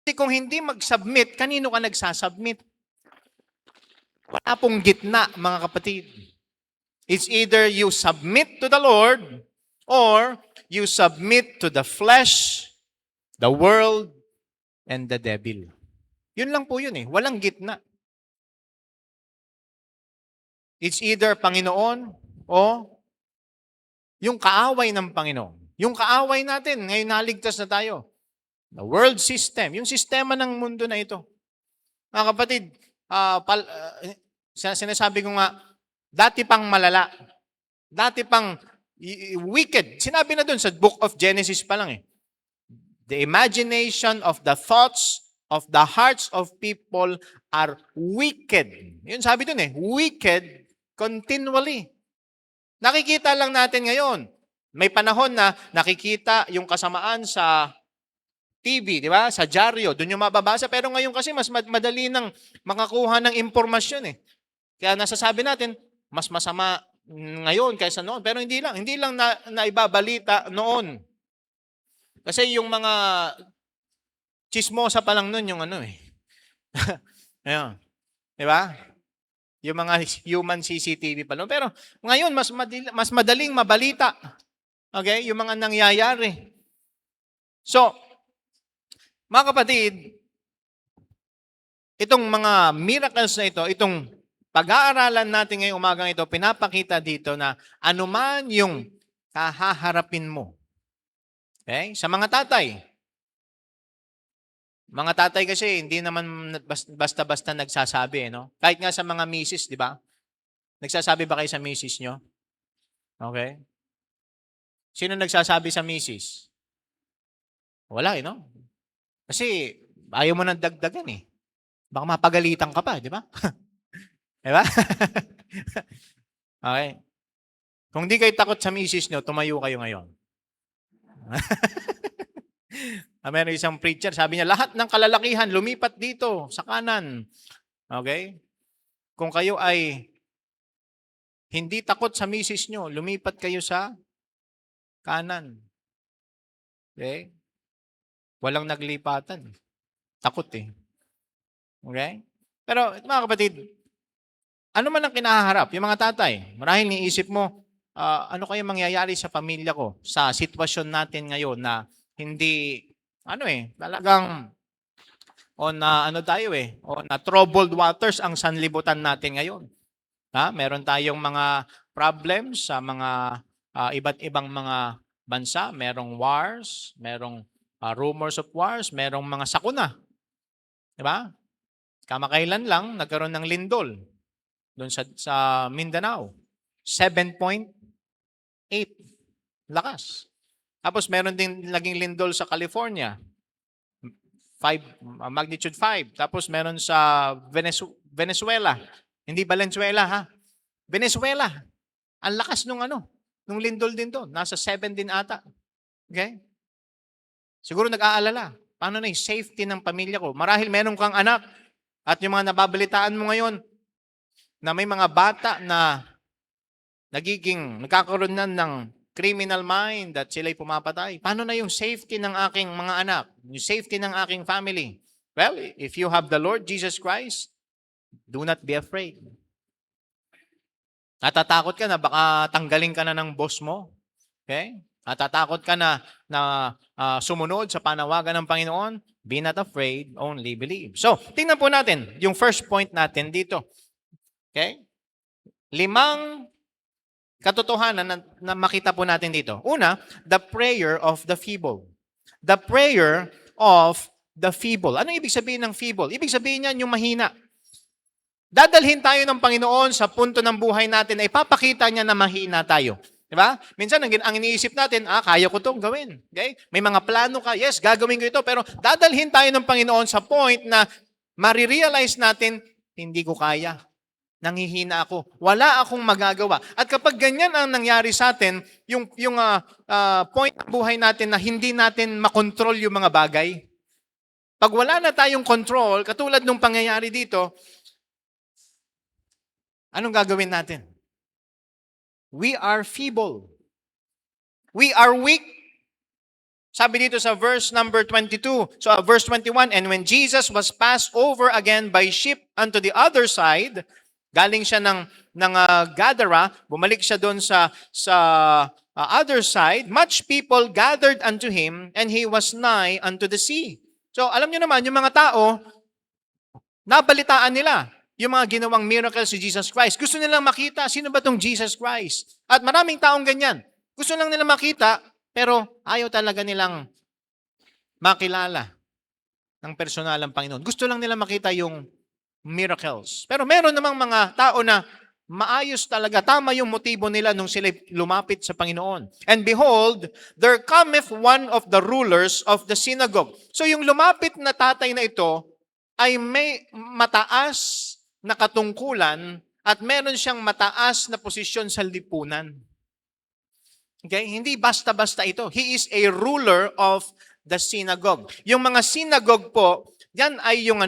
Kasi kung hindi mag-submit, kanino ka nagsasubmit? Wala pong gitna, mga kapatid. It's either you submit to the Lord or you submit to the flesh, the world, and the devil. Yun lang po yun eh. Walang gitna. It's either Panginoon o yung kaaway ng Panginoon. Yung kaaway natin, ngayon naligtas na tayo. The world system, yung sistema ng mundo na ito. Mga kapatid, sinasabi ko nga, dati pang malala, dati pang wicked. Sinabi na dun sa book of Genesis pa lang eh. The imagination of the thoughts of the hearts of people are wicked. Yun sabi dun eh, wicked continually. Nakikita lang natin ngayon. May panahon na nakikita yung kasamaan sa TV, di ba? Sa dyaryo, doon yung mababasa. Pero ngayon kasi mas madali nang makakuha ng impormasyon eh. Kaya nasasabi natin, mas masama ngayon kaysa noon. Pero hindi lang na ibabalita noon. Kasi yung mga chismosa pa lang noon yung ano eh. Ayun. Di ba? Yung mga human CCTV pa noon. Pero ngayon, mas madaling mabalita. Okay? Yung mga nangyayari. So, mga kapatid, itong mga miracles na ito, itong pag-aaralan natin ngayong umagang ito, pinapakita dito na anuman yung kahaharapin mo. Okay? Sa mga tatay. Mga tatay kasi hindi naman basta-basta nagsasabi, no? Kahit nga sa mga misis, di ba? Nagsasabi ba kayo sa misis nyo? Okay? Sino nagsasabi sa misis? Wala, no? Kasi ayaw mo nang dagdagan eh. Baka mapagalitan ka pa, di ba? Di ba? Okay. Kung di kayo takot sa misis nyo, tumayo kayo ngayon. Meron isang preacher, sabi niya, lahat ng kalalakihan lumipat dito sa kanan. Okay? Kung kayo ay hindi takot sa misis nyo, lumipat kayo sa kanan. Okay? Walang naglipatan. Takot eh. Okay? Pero mga kapatid, ano man ang kinaharap? Yung mga tatay, marahil niisip mo, ano kaya mangyayari sa pamilya ko sa sitwasyon natin ngayon na hindi, talagang on troubled waters ang sanlibutan natin ngayon. Meron tayong mga problems sa mga iba't ibang mga bansa, merong wars, merong rumors of wars, merong mga sakuna. 'Di ba? Kamakailan lang nagkaroon ng lindol doon sa Mindanao. 7.8 lakas. Tapos meron din naging lindol sa California. Magnitude 5. Tapos meron sa Venezuela. Hindi Valenzuela ha. Venezuela. Ang lakas nung lindol din doon. Nasa 7 din ata. Okay? Siguro nag-aalala. Paano na yung safety ng pamilya ko? Marahil meron kang anak at yung mga nababalitaan mo ngayon na may mga bata na nagkakaroon na ng criminal mind at sila'y pumapatay. Paano na yung safety ng aking mga anak? Yung safety ng aking family? Well, if you have the Lord Jesus Christ, do not be afraid. Natatakot ka na baka tanggalin ka na ng boss mo? Okay? Natatakot ka na sumunod sa panawagan ng Panginoon? Be not afraid, only believe. So, tingnan po natin yung first point natin dito. Okay? 5 katotohanan na makita po natin dito. Una, the prayer of the feeble. The prayer of the feeble. Ano ibig sabihin ng feeble? Ibig sabihin niyan yung mahina. Dadalhin tayo ng Panginoon sa punto ng buhay natin ay papakita niya na mahina tayo. Diba? Minsan, ang iniisip natin, kaya ko itong gawin. Okay? May mga plano ka, yes, gagawin ko ito. Pero dadalhin tayo ng Panginoon sa point na marirealize natin, hindi ko kaya. Nanghihina ako. Wala akong magagawa. At kapag ganyan ang nangyari sa atin, yung point ng buhay natin na hindi natin makontrol yung mga bagay, pag wala na tayong control, katulad nung pangyayari dito, anong gagawin natin? We are feeble. We are weak. Sabi dito sa verse number 22. So verse 21, and when Jesus was passed over again by ship unto the other side, galing siya ng Gadara, bumalik siya doon sa other side, much people gathered unto him, and he was nigh unto the sea. So alam niyo naman, yung mga tao, nabalitaan nila yung mga ginawang miracles si Jesus Christ. Gusto nilang makita, sino ba tong Jesus Christ? At maraming taong ganyan. Gusto lang nila makita, pero ayaw talaga nilang makilala ng personal ang Panginoon. Gusto lang nila makita yung miracles. Pero meron namang mga tao na maayos talaga, tama yung motibo nila nung sila lumapit sa Panginoon. And behold, there cometh one of the rulers of the synagogue. So yung lumapit na tatay na ito ay may mataas na katungkulan at meron siyang mataas na posisyon sa lipunan. Okay? Hindi basta-basta ito. He is a ruler of the synagogue. Yung mga synagogue po, yan ay yung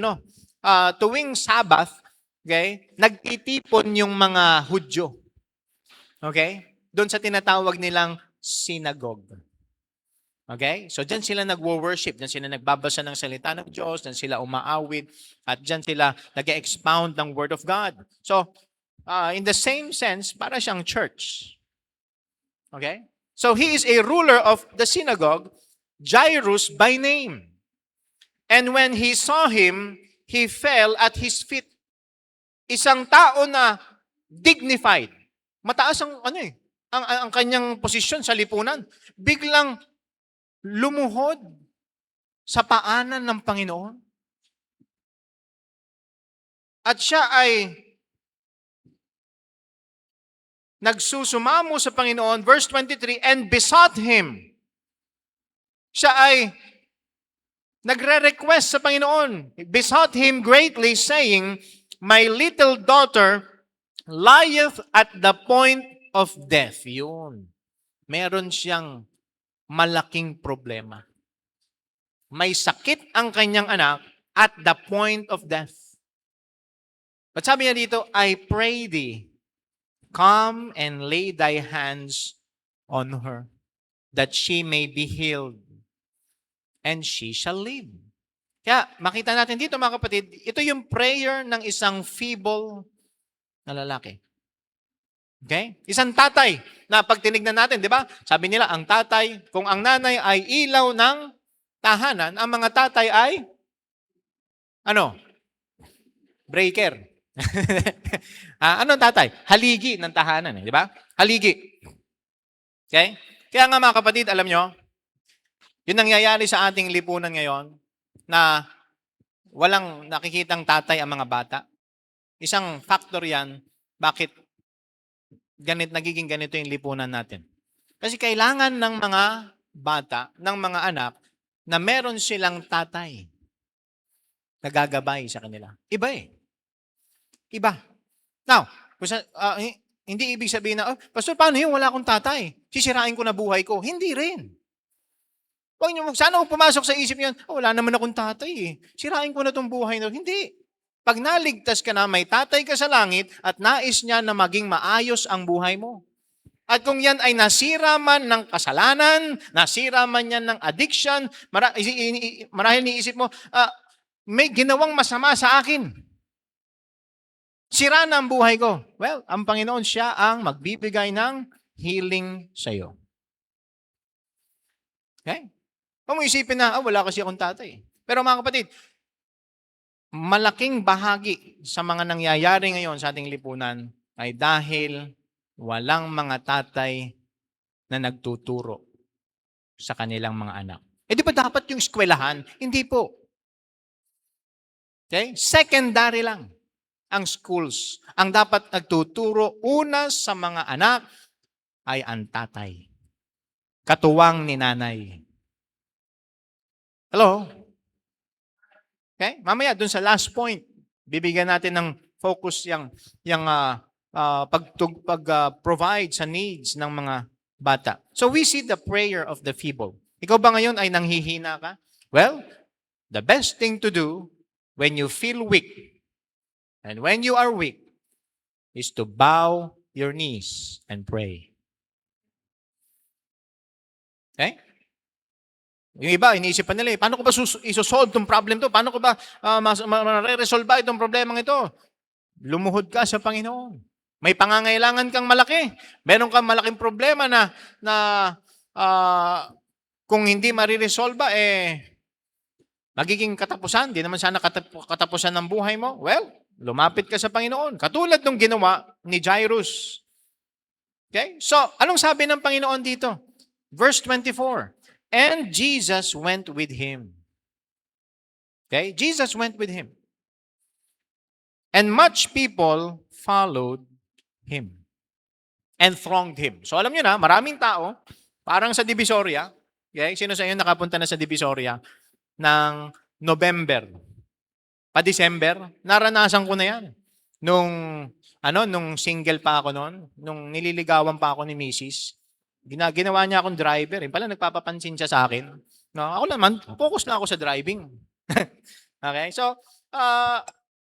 tuwing Sabbath, okay, nagtitipon yung mga Hudyo. Okay? Doon sa tinatawag nilang synagogue. Okay? So dyan sila nagwo-worship, dyan sila nagbabasa ng salita ng Diyos, dyan sila umaawit, at dyan sila nag-expound ng Word of God. So, in the same sense, para siyang church. Okay? So he is a ruler of the synagogue, Jairus by name. And when he saw him, he fell at his feet. Isang tao na dignified. Mataas ang kanyang posisyon sa lipunan. Biglang lumuhod sa paanan ng Panginoon. At siya ay nagsusumamo sa Panginoon, verse 23, and besought Him. Siya ay nagre-request sa Panginoon. Besought Him greatly, saying, my little daughter lieth at the point of death. Yun. Meron siyang malaking problema. May sakit ang kanyang anak at the point of death. But sabi niya dito, I pray thee, come and lay thy hands on her, that she may be healed, and she shall live. Kaya makita natin dito mga kapatid, ito yung prayer ng isang feeble na lalaki. Okay? Isang tatay na pag tinignan natin, di ba? Sabi nila, ang tatay, kung ang nanay ay ilaw ng tahanan, ang mga tatay ay, breaker. Ano tatay? Haligi ng tahanan, di ba? Haligi. Okay? Kaya nga mga kapatid, alam nyo, yun nangyayari sa ating lipunan ngayon na walang nakikitang tatay ang mga bata. Isang factor yan, bakit nagiging ganito yung lipunan natin. Kasi kailangan ng mga bata, ng mga anak, na meron silang tatay na gagabay sa kanila. Iba eh. Iba. Now, hindi ibig sabihin na, Pastor, paano yun? Wala akong tatay. Sisirain ko na buhay ko. Hindi rin. Sana pumasok sa isip niyan, wala naman akong tatay eh. Sirain ko na itong buhay na. Hindi. Pag naligtas ka na, may tatay ka sa langit at nais niya na maging maayos ang buhay mo. At kung yan ay nasira man ng kasalanan, nasira man yan ng addiction, marahil niisip mo, may ginawang masama sa akin. Sira na ang buhay ko. Well, ang Panginoon siya ang magbibigay ng healing sa iyo. Okay? Kung mo isipin na, wala kasi akong tatay. Pero mga kapatid, malaking bahagi sa mga nangyayari ngayon sa ating lipunan ay dahil walang mga tatay na nagtuturo sa kanilang mga anak. Di ba dapat yung eskwelahan? Hindi po. Okay? Secondary lang ang schools. Ang dapat nagtuturo una sa mga anak ay ang tatay. Katuwang ni nanay. Hello? Okay? Mamaya, dun sa last point, bibigyan natin ng focus yung pag-provide sa needs ng mga bata. So we see the prayer of the feeble. Ikaw ba ngayon ay nanghihina ka? Well, the best thing to do when you feel weak and when you are weak is to bow your knees and pray. Okay? Yung iba, iniisip pa nila, paano ko ba isosolve itong problem to? Paano ko ba ma-resolve itong problema ito? Lumuhod ka sa Panginoon. May pangangailangan kang malaki. Meron kang malaking problema na kung hindi mariresolve magiging katapusan. Di naman sana katapusan ng buhay mo. Well, lumapit ka sa Panginoon. Katulad ng ginawa ni Jairus. Okay? So, anong sabi ng Panginoon dito? Verse 24. And Jesus went with him. Okay? Jesus went with him. And much people followed him and thronged him. So alam nyo na, maraming tao, parang sa Divisoria, okay? Sino sa inyo nakapunta na sa Divisoria ng November, pa December? Naranasan ko na yan. Nung single pa ako noon, nung nililigawan pa ako ni Mrs., ginawa niya akong driver. Pala nagpapapansin siya sa akin. No, ako naman, focus na ako sa driving. Okay? So,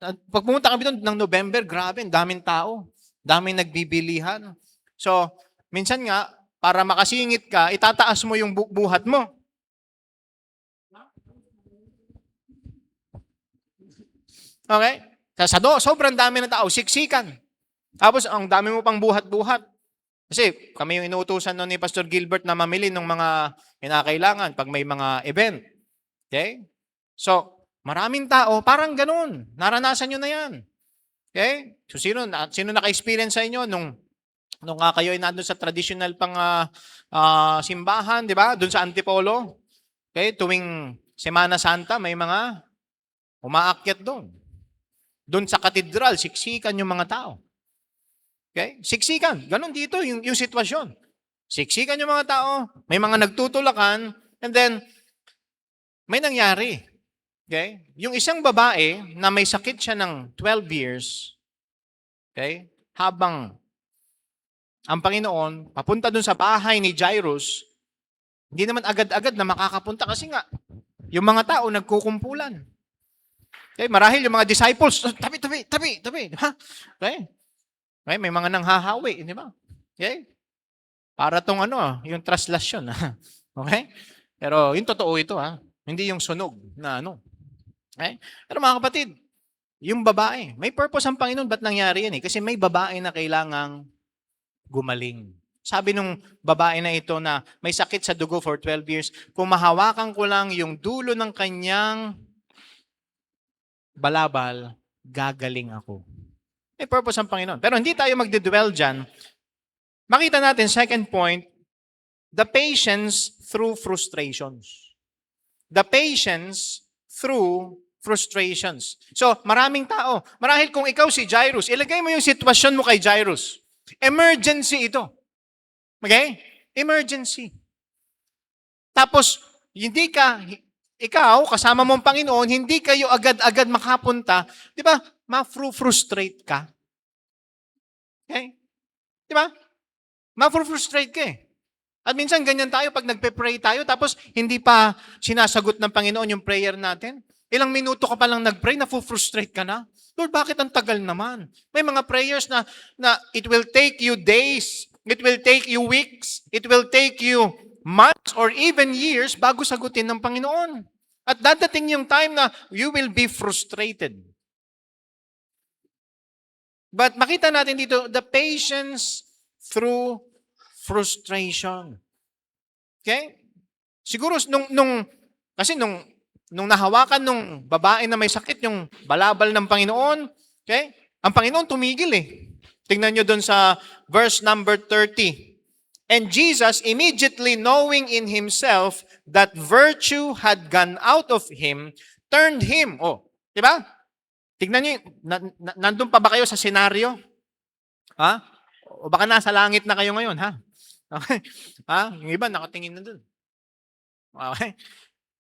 pag pumunta kami doon ng November, grabe, daming tao. Daming nagbibilihan. So, minsan nga, para makasingit ka, itataas mo yung buhat mo. Okay? Sobrang dami ng tao, siksikan. Tapos, ang dami mo pang buhat-buhat. Kasi kami yung inuutusan noon ni Pastor Gilbert na mamili ng mga kinakailangan pag may mga event. Okay? So, maraming tao, parang ganun. Naranasan nyo na yan. Okay? So, sino naka-experience sa inyo nung kayo ay nandun sa traditional simbahan, di ba? Doon sa Antipolo. Okay? Tuwing Semana Santa, may mga umaakyat doon. Doon sa katedral, siksikan yung mga tao. Okay? Siksikan. Ganon dito yung sitwasyon. Siksikan yung mga tao, may mga nagtutulakan, and then, may nangyari. Okay? Yung isang babae na may sakit siya ng 12 years, okay? Habang ang Panginoon papunta dun sa bahay ni Jairus, hindi naman agad-agad na makakapunta kasi nga, yung mga tao nagkukumpulan. Okay? Marahil yung mga disciples, tabi. Ha? Okay? Okay? May mga nanghahawi, di ba? Okay? Para tong yung traslasyon. Okay? Pero yung totoo ito, hindi yung sunog na Okay? Pero mga kapatid, yung babae, may purpose ang Panginoon, ba't nangyari yan? Kasi may babae na kailangang gumaling. Sabi nung babae na ito na may sakit sa dugo for 12 years, kung mahawakan ko lang yung dulo ng kanyang balabal, gagaling ako. May purpose ang Panginoon. Pero hindi tayo magdedwell dyan. Makita natin, second point, the patience through frustrations. The patience through frustrations. So, maraming tao. Marahil kung ikaw si Jairus, ilagay mo yung sitwasyon mo kay Jairus. Emergency ito. Okay? Emergency. Tapos, ikaw, kasama mong Panginoon, hindi kayo agad-agad makapunta, di ba? Ma-frustrate ka. Okay? Di ba? Ma-frustrate ka eh. At minsan ganyan tayo pag nagpe-pray tayo tapos hindi pa sinasagot ng Panginoon yung prayer natin. Ilang minuto ka pa lang nag-pray, na-frustrate ka na. Lord, bakit ang tagal naman? May mga prayers na it will take you days, it will take you weeks, it will take you months or even years bago sagutin ng Panginoon. At dadating yung time na you will be frustrated. But makita natin dito, the patience through frustration. Okay? Siguro kasi nung nahawakan nung babae na may sakit yung balabal ng Panginoon, okay? Ang Panginoon tumigil eh. Tingnan nyo dun sa verse number 30. And Jesus, immediately knowing in himself that virtue had gone out of him, turned him. Oh, di ba? Tingnan nyo, nandun pa ba kayo sa senaryo? Ha? O baka nasa langit na kayo ngayon, ha? Okay? Ha? Yung iba nakatingin na dun. Okay?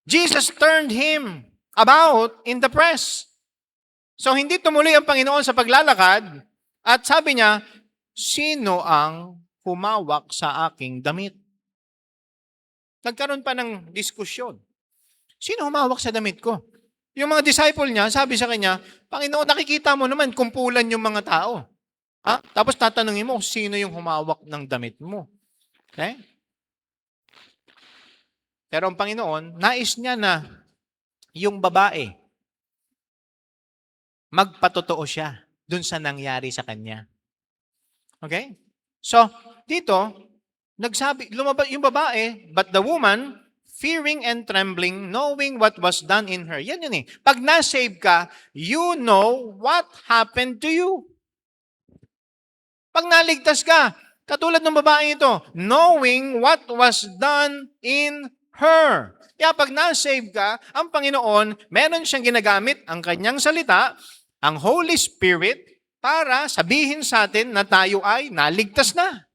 Jesus turned him about in the press. So, hindi tumuloy ang Panginoon sa paglalakad at sabi niya, sino ang humawak sa aking damit? Nagkaroon pa ng diskusyon. Sino humawak sa damit ko? Yung mga disciple niya, sabi sa kanya, Panginoon, nakikita mo naman, kumpulan yung mga tao. Ha? Tapos tatanungin mo, sino yung humawak ng damit mo? Okay? Pero ang Panginoon, nais niya na yung babae, magpatotoo siya dun sa nangyari sa kanya. Okay? So, dito, lumabas yung babae, but the woman, fearing and trembling, knowing what was done in her. Yan yun eh. Pag na-save ka, you know what happened to you. Pag naligtas ka, katulad ng babae ito, knowing what was done in her. Kaya pag na-save ka, ang Panginoon, meron siyang ginagamit ang kanyang salita, ang Holy Spirit, para sabihin sa atin na tayo ay naligtas na.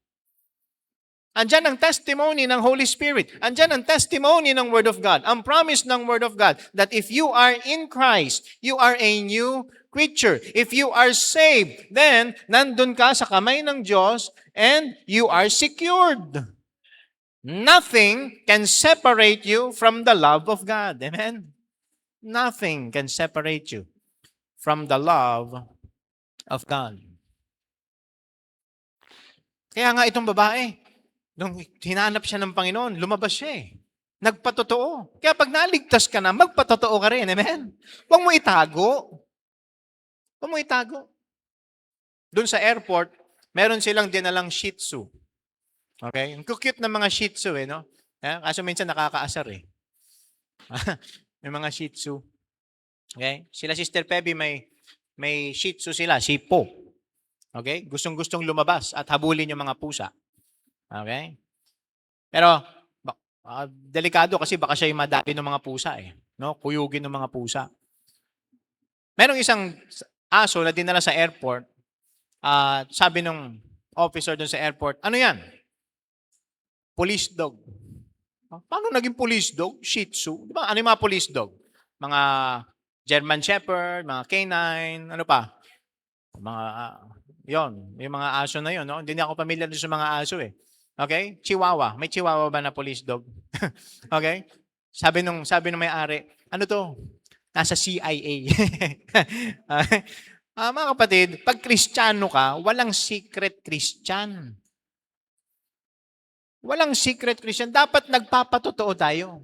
Andyan ang testimony ng Holy Spirit. Andyan ang testimony ng Word of God. Ang promise ng Word of God that if you are in Christ, you are a new creature. If you are saved, then nandun ka sa kamay ng Diyos and you are secured. Nothing can separate you from the love of God. Amen? Nothing can separate you from the love of God. Kaya nga itong babae, nung hinanap siya ng Panginoon, lumabas siya eh. Nagpatotoo. Kaya pag naligtas ka na, magpatotoo ka rin. Amen? Huwag mo itago. Huwag mo itago. Doon sa airport, meron silang dinalang Shih Tzu. Okay? Ang cute ng mga Shih Tzu eh, no? Kaso minsan nakakaasar eh. May mga Shih Tzu. Okay? Sila Sister Pebby may Shih Tzu sila, si Po. Okay? Gustong-gustong lumabas at habulin yung mga pusa. Okay? Pero, delikado kasi baka siya yung madali ng mga pusa eh. No? Kuyugin ng mga pusa. Merong isang aso na dinala sa airport. Sabi ng officer doon sa airport, ano yan? Police dog. Paano naging police dog? Shih Tzu. Diba? Ano yung mga police dog? Mga German Shepherd, mga canine, ano pa? Mga, yon, yung mga aso na yon, no? Hindi ako familiar sa mga aso eh. Okay? Chihuahua. May chihuahua ba na police dog? Okay? Sabi nung may-ari, ano to? Nasa CIA. Mga kapatid, pag Kristiyano ka, walang secret Christian. Walang secret Christian. Dapat nagpapatotoo tayo.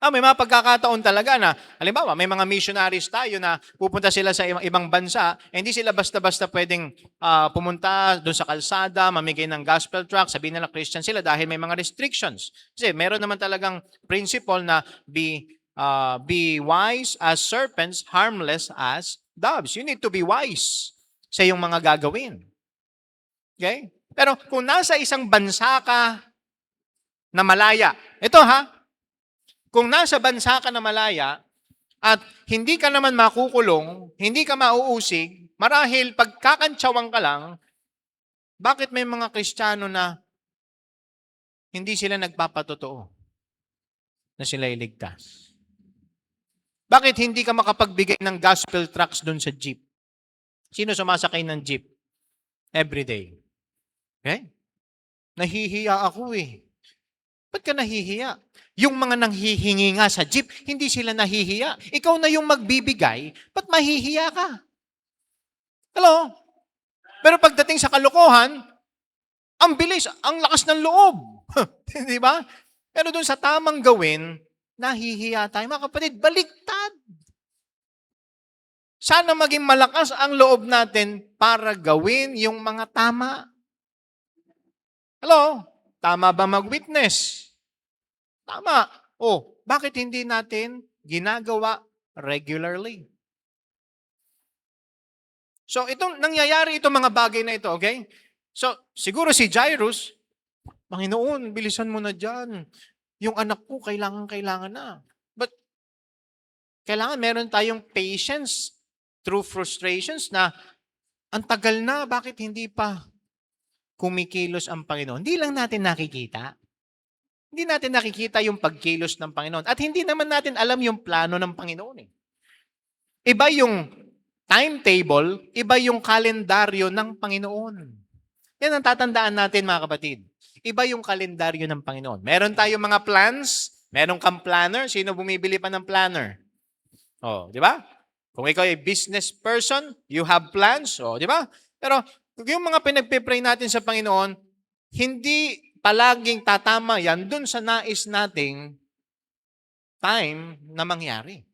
May mga pagkakataon talaga na, halimbawa, may mga missionaries tayo na pupunta sila sa ibang bansa, hindi sila basta-basta pwedeng pumunta doon sa kalsada, mamigay ng gospel tract, sabihin nila Christian sila dahil may mga restrictions. Kasi meron naman talagang principle na be wise as serpents, harmless as doves. You need to be wise sa iyong mga gagawin. Okay? Pero kung nasa isang bansa ka na malaya, ito kung nasa bansa ka na malaya at hindi ka naman makukulong, hindi ka mauusig, marahil pagkakantsawang ka lang, bakit may mga Kristiyano na hindi sila nagpapatotoo na sila iligtas? Bakit hindi ka makapagbigay ng gospel tracts doon sa jeep? Sino sumasakay ng jeep everyday? Okay? Nahihiya ako eh. Ba't ka nahihiya? Yung mga nanghihingi nga sa jeep, hindi sila nahihiya. Ikaw na yung magbibigay, ba't mahihiya ka? Hello? Pero pagdating sa kalokohan, ang bilis, ang lakas ng loob. Di ba? Pero doon sa tamang gawin, nahihiya tayo. Mga kapatid, baliktad. Sana maging malakas ang loob natin para gawin yung mga tama. Hello? Tama ba mag-witness? Tama. Bakit hindi natin ginagawa regularly? So, nangyayari itong mga bagay na ito, okay? So, siguro si Jairus, Panginoon, bilisan mo na dyan. Yung anak ko, kailangan na. But, kailangan meron tayong patience through frustrations na ang tagal na, bakit hindi pa kumikilos ang Panginoon? Hindi lang natin nakikita. Hindi natin nakikita yung pagkilos ng Panginoon. At hindi naman natin alam yung plano ng Panginoon. Iba yung timetable, iba yung kalendaryo ng Panginoon. Yan ang tatandaan natin, mga kapatid. Iba yung kalendaryo ng Panginoon. Meron tayong mga plans, meron kang planner. Sino bumibili pa ng planner? Di ba? Kung ikaw ay business person, you have plans. Di ba? Pero yung mga pinagpipray natin sa Panginoon, hindi palaging tatama yan dun sa nais nating time na mangyari.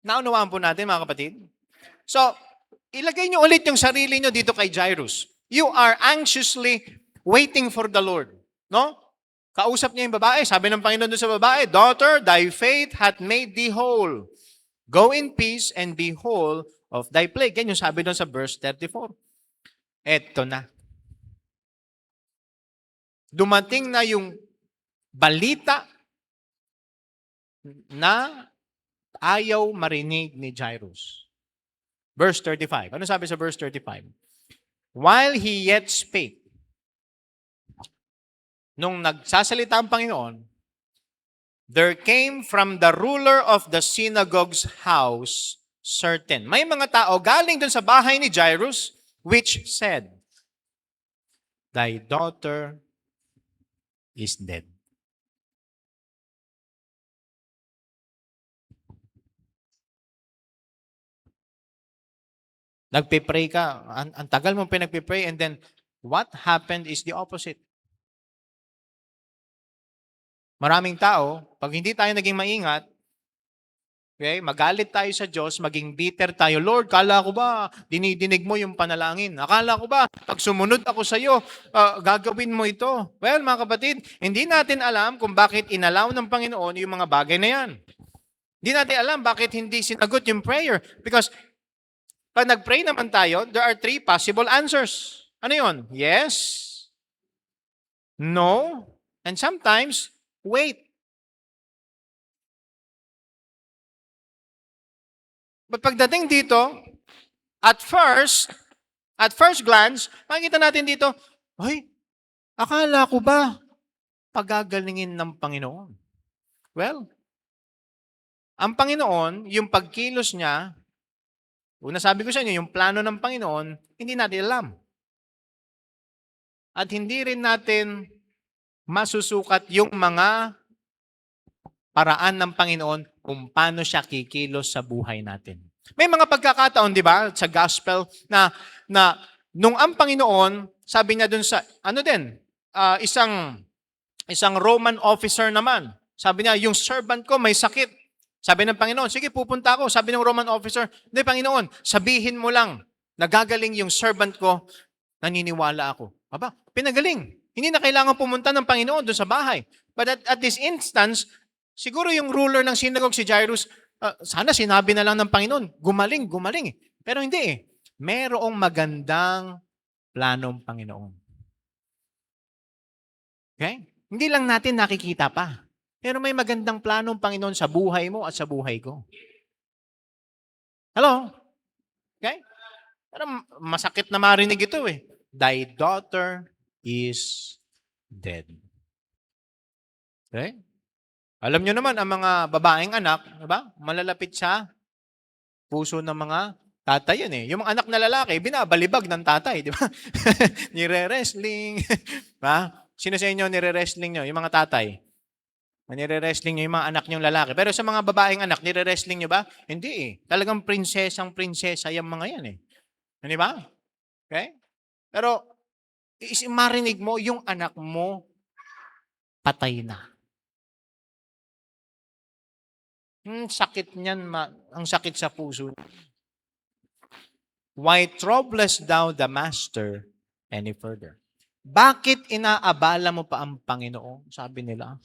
Naunawaan po natin, mga kapatid? So, ilagay nyo ulit yung sarili nyo dito kay Jairus. You are anxiously waiting for the Lord. No? Kausap niya yung babae. Sabi ng Panginoon doon sa babae, "Daughter, thy faith hath made thee whole. Go in peace and be whole of thy plague." Yan yung sabi doon sa verse 34. Eto na. Dumating na yung balita na ayaw marinig ni Jairus. Verse 35. Ano sabi sa verse 35? While he yet spake, nung nagsasalita ang Panginoon, there came from the ruler of the synagogue's house certain. May mga tao galing dun sa bahay ni Jairus, which said, "Thy daughter is dead." Nagpe-pray ka, ang tagal mong pinagpe-pray, and then what happened is the opposite. Maraming tao, pag hindi tayo naging maingat, okay, magalit tayo sa Diyos, maging bitter tayo. "Lord, kala ko ba dinidinig mo yung panalangin? Akala ko ba pag sumunod ako sa iyo, gagawin mo ito?" Well, mga kapatid, hindi natin alam kung bakit inalaw ng Panginoon yung mga bagay na yan. Hindi natin alam bakit hindi sinagot yung prayer. Because pag nag-pray naman tayo, there are 3 possible answers. Ano yun? Yes, no, and sometimes, wait. But pagdating dito, at first glance, makikita natin dito, "Ay, akala ko ba pagagalingin ng Panginoon?" Well, ang Panginoon, yung pagkilos niya, una sabi ko sa inyo, yung plano ng Panginoon, hindi natin alam. At hindi rin natin masusukat yung mga paraan ng Panginoon kung paano siya kikilos sa buhay natin. May mga pagkakataon, di ba, sa gospel na nung ang Panginoon, sabi niya dun sa, isang Roman officer naman, sabi niya, "Yung servant ko may sakit." Sabi ng Panginoon, "Sige, pupunta ako." Sabi ng Roman officer, "Hindi, Panginoon, sabihin mo lang, nagagaling yung servant ko, naniniwala ako." Aba, pinagaling. Hindi na kailangan pumunta ng Panginoon doon sa bahay. But at this instance, siguro yung ruler ng synagogue, si Jairus, sana sinabi na lang ng Panginoon, gumaling. Pero hindi eh. Merong magandang planong Panginoon. Okay? Hindi lang natin nakikita pa. Pero may magandang planong Panginoon sa buhay mo at sa buhay ko. Hello? Okay? Pero masakit na marinig ito eh. "Thy daughter is dead." Okay? Alam nyo naman, ang mga babaeng anak, diba? Malalapit sa puso ng mga tatay yan eh. Yung mga anak na lalaki, binabalibag ng tatay, di ba? Nire-wrestling. Diba? Sino sa inyo nire-wrestling nyo? Yung mga tatay. Nire-wrestling nyo yung mga anak nyong lalaki. Pero sa mga babaeng anak, nire-wrestling nyo ba? Hindi eh. Talagang prinsesang-prinsesa yung mga yan eh. Di ba? Okay? Pero, marinig mo, yung anak mo, patay na. Sakit niyan, ang sakit sa puso. "Why troublest thou the master any further?" Bakit inaabala mo pa ang Panginoon? Sabi nila.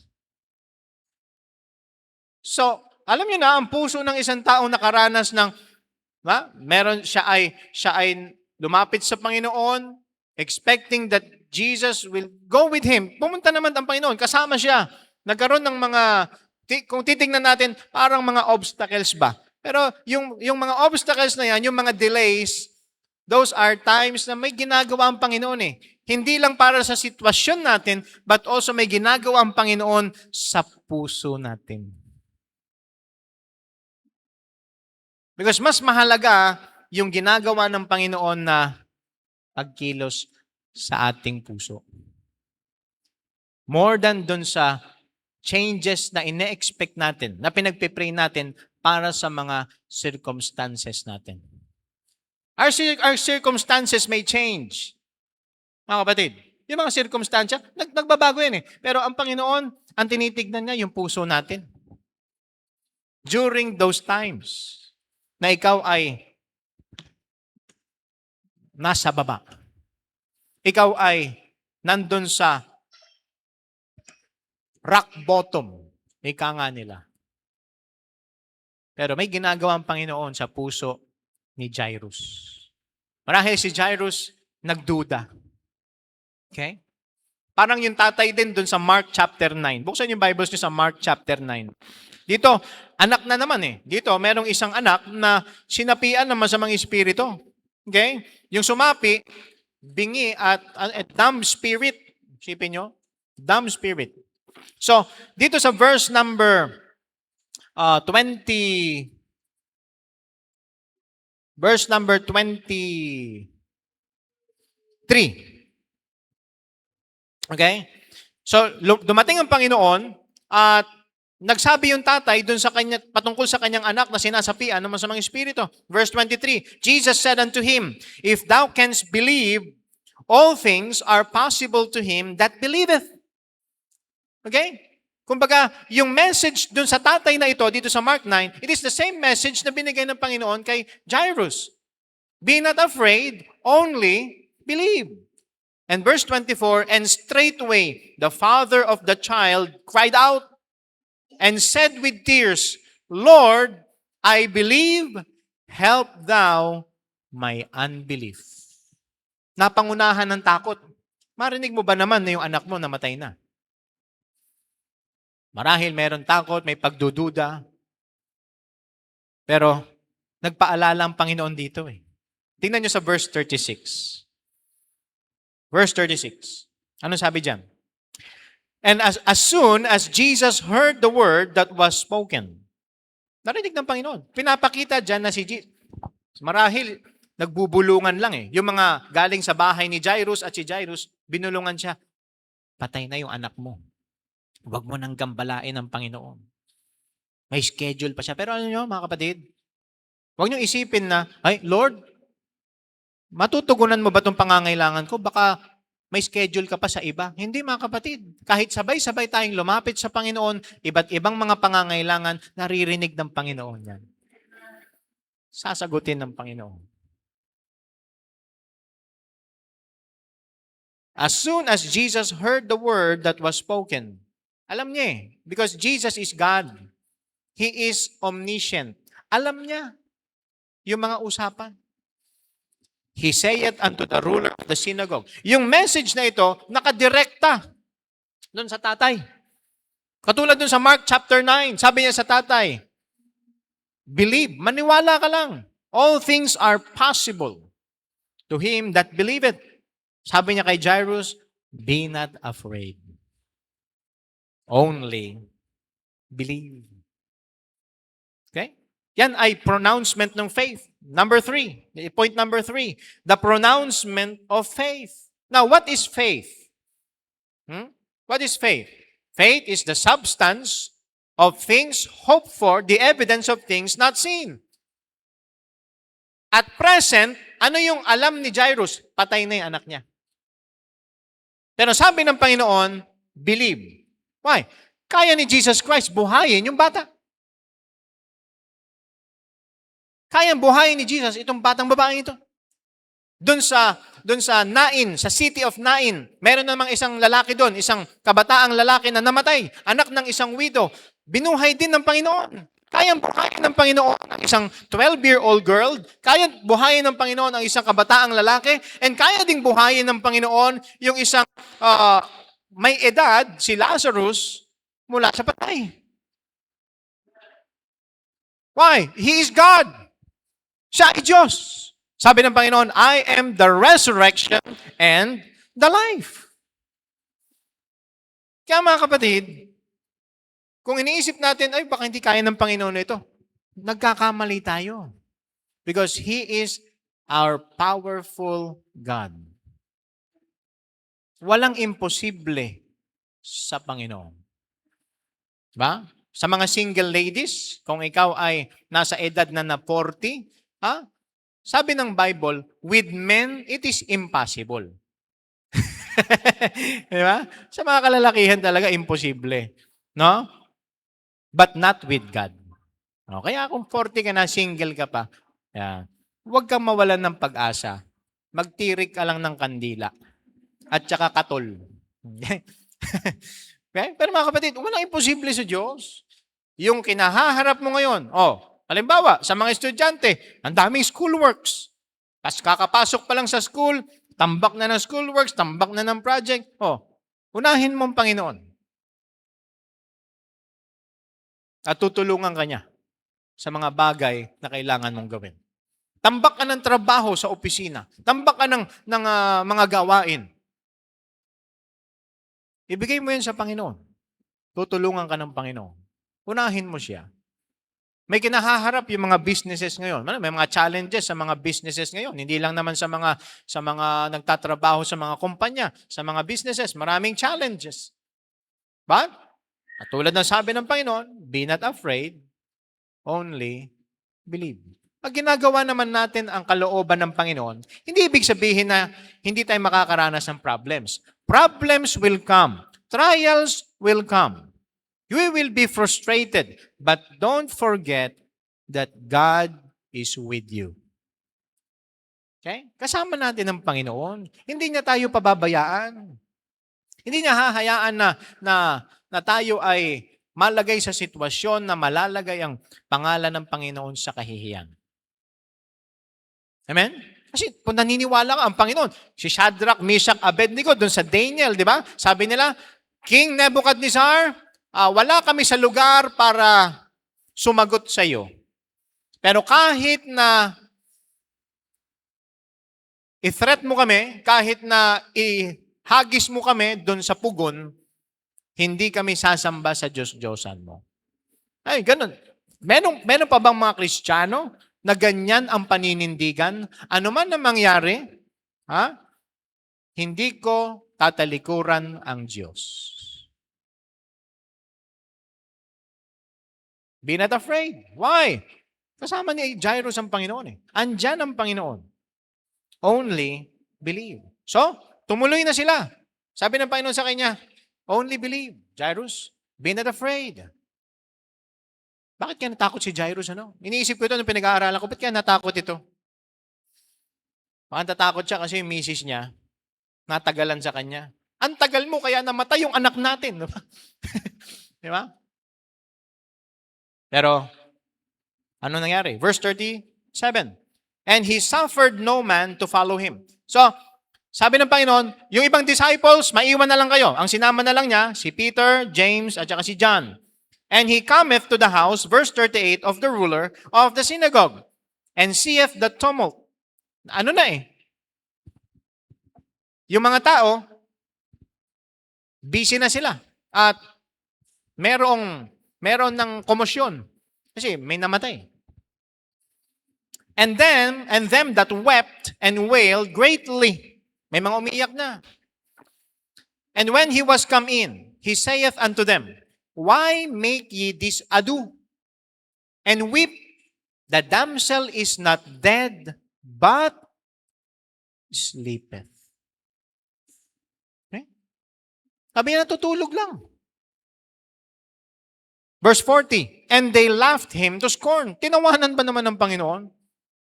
So, alam niyo na, ang puso ng isang taong nakaranas ng, siya ay lumapit sa Panginoon, expecting that Jesus will go with him. Pumunta naman ang Panginoon, kasama siya. Nagkaroon ng mga, kung titingnan natin, parang mga obstacles ba? Pero yung mga obstacles na yan, yung mga delays, those are times na may ginagawa ang Panginoon eh. Hindi lang para sa sitwasyon natin, but also may ginagawa ang Panginoon sa puso natin. Because mas mahalaga yung ginagawa ng Panginoon na pagkilos sa ating puso. More than dun sa changes na ine-expect natin, na pinagpipray natin para sa mga circumstances natin. Our circumstances may change. Mga kapatid, Yung mga circumstansya, nagbabago yan eh. Pero ang Panginoon, ang tinitignan niya, yung puso natin. During those times na ikaw ay nasa baba. Ikaw ay nandun sa rock bottom. Ika nga nila. Pero may ginagawa ang Panginoon sa puso ni Jairus. Marahil si Jairus nagduda. Okay? Parang yung tatay din dun sa Mark chapter 9. Buksan yung Bibles niyo sa Mark chapter 9. Dito, anak na naman eh. Dito, merong isang anak na sinapian ng masamang espiritu. Okay? Yung sumapi, bingi at dumb spirit. Sipin nyo? Dumb spirit. So, dito sa verse number 23. Okay? So, dumating ang Panginoon at nagsabi yung tatay dun sa kanya, patungkol sa kanyang anak na sinasapian ng masamang espiritu. Verse 23, Jesus said unto him, If thou canst believe, all things are possible to him that believeth. Okay? Kumbaga, yung message dun sa tatay na ito, dito sa Mark 9, it is the same message na binigay ng Panginoon kay Jairus. Be not afraid, only believe. And verse 24, And straightway the father of the child cried out and said with tears, Lord, I believe, help thou my unbelief. Napangunahan ng takot. Marinig mo ba naman na yung anak mo namatay na? Marahil meron takot, may pagdududa. Pero nagpaalala ang Panginoon dito eh. Tingnan nyo sa verse 36. Verse 36. Ano sabi dyan? And as soon as Jesus heard the word that was spoken, narinig ng Panginoon. Pinapakita dyan na si Jesus. Marahil, nagbubulungan lang eh. Yung mga galing sa bahay ni Jairus at si Jairus, binulungan siya. Patay na yung anak mo. Huwag mo nang gambalain ang Panginoon. May schedule pa siya. Pero ano nyo, mga kapatid? Huwag nyo isipin na, ay, Lord, matutugunan mo ba itong pangangailangan ko? Baka may schedule ka pa sa iba. Hindi, mga kapatid. Kahit sabay-sabay tayong lumapit sa Panginoon, iba't ibang mga pangangailangan, naririnig ng Panginoon yan. Sasagutin ng Panginoon. As soon as Jesus heard the word that was spoken, alam niya eh, because Jesus is God. He is omniscient. Alam niya yung mga usapan. He saith unto the ruler of the synagogue. Yung message na ito, nakadirekta doon sa tatay. Katulad doon sa Mark chapter 9, sabi niya sa tatay, believe, maniwala ka lang. All things are possible to him that believeth. Sabi niya kay Jairus, be not afraid. Only believe. Okay? Yan ay pronouncement ng faith. Number 3. Point number 3. The pronouncement of faith. Now, what is faith? What is faith? Faith is the substance of things hoped for, the evidence of things not seen. At present, ano yung alam ni Jairus? Patay na yung anak niya. Pero sabi ng Panginoon, believe. Why? Kaya ni Jesus Christ buhayin yung bata. Kayang buhayin ni Jesus itong batang babaeng ito. Doon sa Nain, sa city of Nain, meron namang isang lalaki doon, isang kabataang lalaki na namatay, anak ng isang widow. Binuhay din ng Panginoon. Kayang buhayin ng Panginoon ang isang 12-year-old girl, kayang buhayin ng Panginoon ang isang kabataang lalaki, and kaya ding buhayin ng Panginoon yung isang may edad, si Lazarus, mula sa patay. Why? He is God. Siya ay Diyos. Sabi ng Panginoon, I am the resurrection and the life. Kaya mga kapatid, kung iniisip natin, ay baka hindi kaya ng Panginoon ito, nagkakamali tayo. Because He is our powerful God. Walang imposible sa Panginoon. Diba? Sa mga single ladies, kung ikaw ay nasa edad na 40, sabi ng Bible, with men, it is impossible. Di ba? Sa mga kalalakihan talaga, imposible. No? But not with God. O, kaya kung 40 ka na, single ka pa, yan, huwag kang mawalan ng pag-asa. Magtirik ka lang ng kandila. At saka katol. Okay? Pero mga kapatid, walang imposible sa Diyos. Yung kinahaharap mo ngayon, halimbawa, sa mga estudyante, ang daming schoolworks. Tapos kakapasok pa lang sa school, tambak na ng schoolworks, tambak na ng project. Unahin mo ang Panginoon. At tutulungan ka niya sa mga bagay na kailangan mong gawin. Tambak ka ng trabaho sa opisina. Tambak ka ng mga gawain. Ibigay mo yan sa Panginoon. Tutulungan ka ng Panginoon. Unahin mo siya. May kinahaharap yung mga businesses ngayon. May mga challenges sa mga businesses ngayon. Hindi lang naman sa mga nagtatrabaho sa mga kumpanya, sa mga businesses, maraming challenges. But, at tulad ng sabi ng Panginoon, be not afraid, only believe. Pag ginagawa naman natin ang kalooban ng Panginoon, hindi ibig sabihin na hindi tayo makakaranas ng problems. Problems will come. Trials will come. You will be frustrated, but don't forget that God is with you. Okay? Kasama natin ang Panginoon. Hindi niya tayo pababayaan. Hindi niya hahayaan na tayo ay malagay sa sitwasyon na malalagay ang pangalan ng Panginoon sa kahihiyan. Amen? Kasi kung naniniwala ka ang Panginoon, si Shadrach, Meshach, Abednego, doon sa Daniel, di ba? Sabi nila, King Nebuchadnezzar, wala kami sa lugar para sumagot sa iyo. Pero kahit na i-threat mo kami, kahit na ihagis mo kami doon sa pugon, hindi kami sasamba sa Diyos-Diyosan mo. Ay, ganun. Meron pa bang mga Kristiyano na ganyan ang paninindigan? Ano man na mangyari, hindi ko tatalikuran ang Diyos. Be not afraid. Why? Kasama ni Jairus ang Panginoon eh. Andyan ang Panginoon. Only believe. So, tumuloy na sila. Sabi ng Panginoon sa kanya, only believe. Jairus, be not afraid. Bakit kaya natakot si Jairus? Iniisip ko ito nung pinag-aaralan ko, ba't kaya natakot ito? Baka natakot siya kasi yung misis niya, natagalan sa kanya. Ang tagal mo, kaya namatay yung anak natin. Di ba? Pero, ano nangyari? Verse 37. And he suffered no man to follow him. So, sabi ng Panginoon, yung ibang disciples, maiwan na lang kayo. Ang sinama na lang niya, si Peter, James, at saka si John. And he cometh to the house, verse 38, of the ruler of the synagogue, and seeth the tumult. Ano na eh? Yung mga tao, busy na sila. At meron ng komosyon. Kasi may namatay. And them that wept and wailed greatly. May mga umiiyak na. And when he was come in, he saith unto them, why make ye this ado? And weep, the damsel is not dead, but sleepeth. Okay? Sabi niya, natutulog lang. Verse 40, and they laughed him to scorn. Tinawanan ba naman ng Panginoon?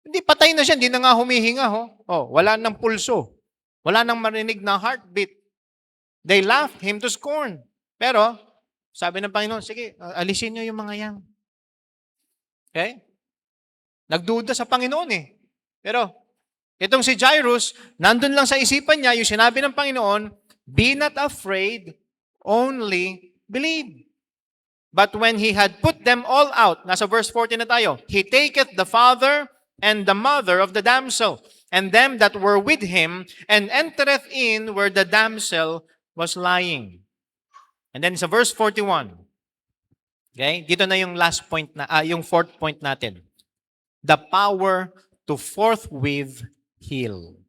Hindi, patay na siya, hindi na nga humihinga. Wala nang pulso. Wala nang marinig na heartbeat. They laughed him to scorn. Pero, sabi ng Panginoon, sige, alisin niyo yung mga yan. Okay? Nagduda sa Panginoon eh. Pero, itong si Jairus, nandun lang sa isipan niya, yung sinabi ng Panginoon, be not afraid, only believe. But when he had put them all out, nasa verse 14 na tayo, he taketh the father and the mother of the damsel, and them that were with him, and entereth in where the damsel was lying. And then sa verse 41, okay, dito na yung last point na, yung fourth point natin. The power to forthwith heal.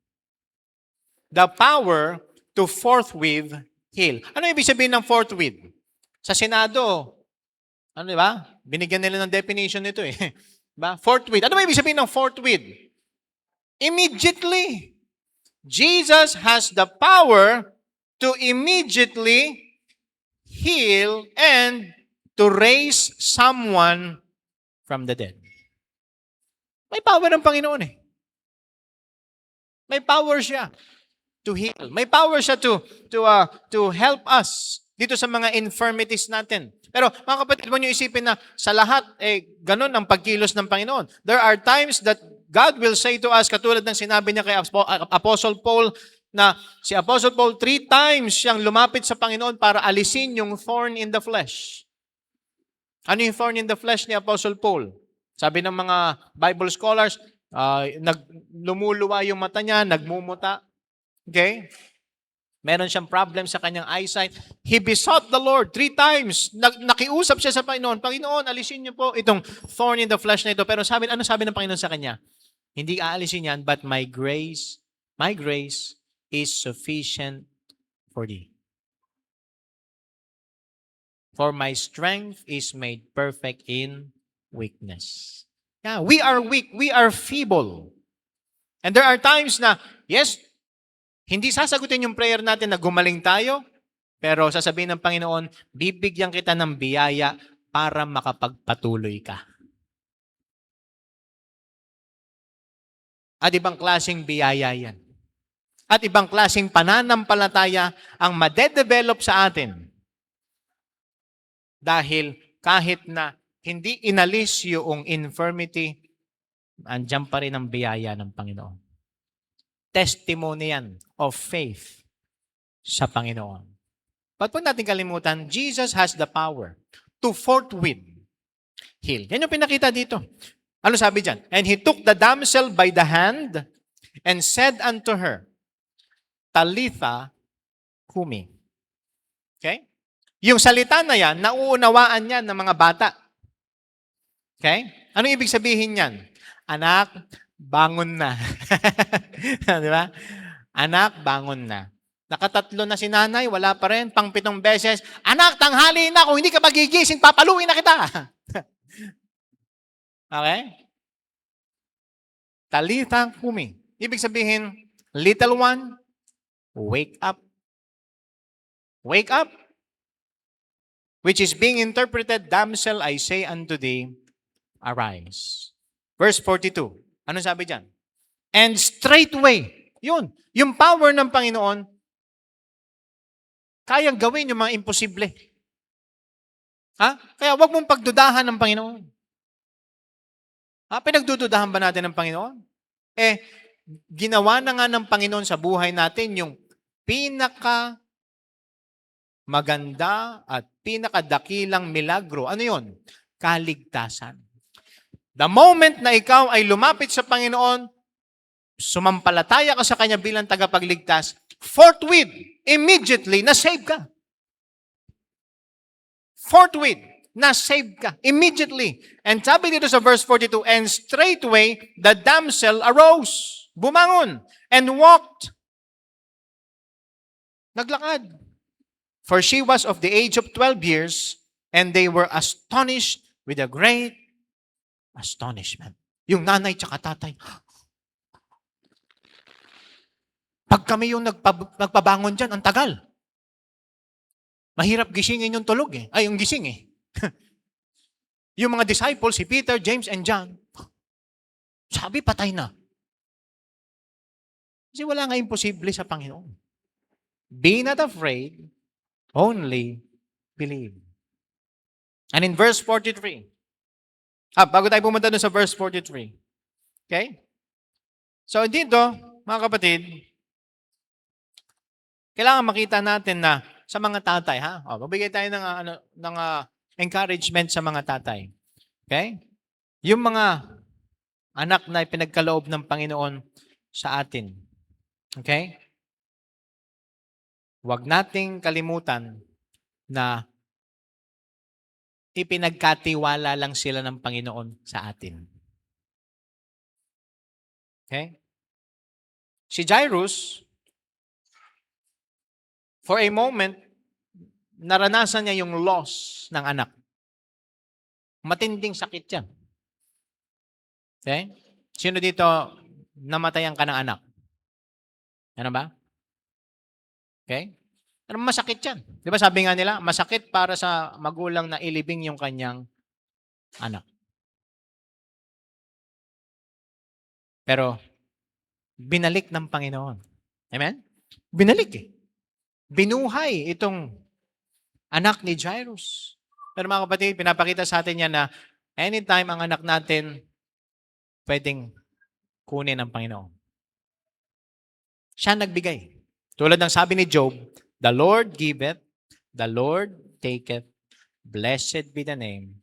The power to forthwith heal. Ano ibig sabihin ng forthwith? Sa Senado, ano diba? Binigyan nila ng definition nito eh. Diba? Forthwith. Ano ba ibig sabihin ng forthwith? Immediately. Jesus has the power to immediately heal and to raise someone from the dead. May power ng Panginoon eh. May power siya to heal. May power siya to help us dito sa mga infirmities natin. Pero mga kapatid, mo nyo isipin na sa lahat, ganun ang pagkilos ng Panginoon. There are times that God will say to us, katulad ng sinabi niya kay Apostle Paul, na si Apostle Paul 3 times siyang lumapit sa Panginoon para alisin yung thorn in the flesh. Ano yung thorn in the flesh ni Apostle Paul? Sabi ng mga Bible scholars, lumuluwa yung mata niya, nagmumuta. Okay? Meron siyang problem sa kanyang eyesight. He besought the Lord 3 times. Nakiusap siya sa Panginoon, Panginoon, alisin niyo po itong thorn in the flesh na ito. Pero ano sabi ng Panginoon sa kanya? Hindi aalisin yan, but my grace is sufficient for thee. For my strength is made perfect in weakness. Yeah, we are weak. We are feeble. And there are times na, yes, hindi sasagutin yung prayer natin na gumaling tayo, pero sasabihin ng Panginoon, bibigyan kita ng biyaya para makapagpatuloy ka. At ibang klaseng biyaya yan. At ibang klaseng pananampalataya ang madedevelop sa atin. Dahil kahit na hindi inalis yung infirmity, andyan pa rin ang biyaya ng Panginoon. Testimony yan of faith sa Panginoon. But huwag natin kalimutan, Jesus has the power to forthwith heal. Yan yung pinakita dito. Ano sabi dyan? And he took the damsel by the hand and said unto her, Talitha cumi. Okay? Yung salita na yan, nauunawaan yan ng mga bata. Okay? Anong ibig sabihin yan? Anak, bangon na. Di ba? Anak, bangon na. Nakatatlo na si nanay, wala pa rin. Pang-7 beses, anak, tanghali na. Kung hindi ka magigising, papaluin na kita. Okay? Talitha cumi. Ibig sabihin, little one, wake up. Wake up. Which is being interpreted, damsel, I say unto thee, arise. Verse 42. Ano sabi dyan? And straightway, yun, yung power ng Panginoon, kayang gawin yung mga imposible. Ha? Kaya wag mong pagdudahan ng Panginoon. Ha? Pinagdududahan ba natin ng Panginoon? Ginawa na nga ng Panginoon sa buhay natin yung pinaka maganda at pinakadakilang milagro. Ano yun? Kaligtasan. The moment na ikaw ay lumapit sa Panginoon, sumampalataya ka sa Kanya bilang tagapagligtas, forthwith, immediately, na-save ka. Forthwith, na-save ka. Immediately. And sabi dito sa verse 42, and straightway, the damsel arose, bumangon, and walked. Naglakad. For she was of the age of 12 years, and they were astonished with a great astonishment. Yung nanay tsaka tatay, pag kami yung nagpabangon dyan, ang tagal. Mahirap gisingin yung tulog eh. Ay, yung gising eh. Yung mga disciples, si Peter, James, and John, sabi, patay na. Kasi wala nga imposible sa Panginoon. Be not afraid, only believe. And in verse 43, bago tayo pumunta doon sa verse 43. Okay? So dito, mga kapatid, kailangan makita natin na sa mga tatay, magbigay tayo ng encouragement sa mga tatay. Okay? Yung mga anak na pinagkaloob ng Panginoon sa atin. Okay? Huwag nating kalimutan na ipinagkatiwala lang sila ng Panginoon sa atin. Okay? Si Jairus, for a moment, naranasan niya yung loss ng anak. Matinding sakit yan. Okay? Sino dito namatayan ka ng anak? Ano ba? Okay? Pero masakit yan. Di ba sabi nga nila, masakit para sa magulang na ilibing yung kanyang anak. Pero binalik ng Panginoon. Amen? Binalik eh. Binuhay itong anak ni Jairus. Pero mga kapatid, pinapakita sa atin yan na anytime ang anak natin pwedeng kunin ng Panginoon. Siya nagbigay. Tulad ng sabi ni Job, the Lord giveth, the Lord taketh, blessed be the name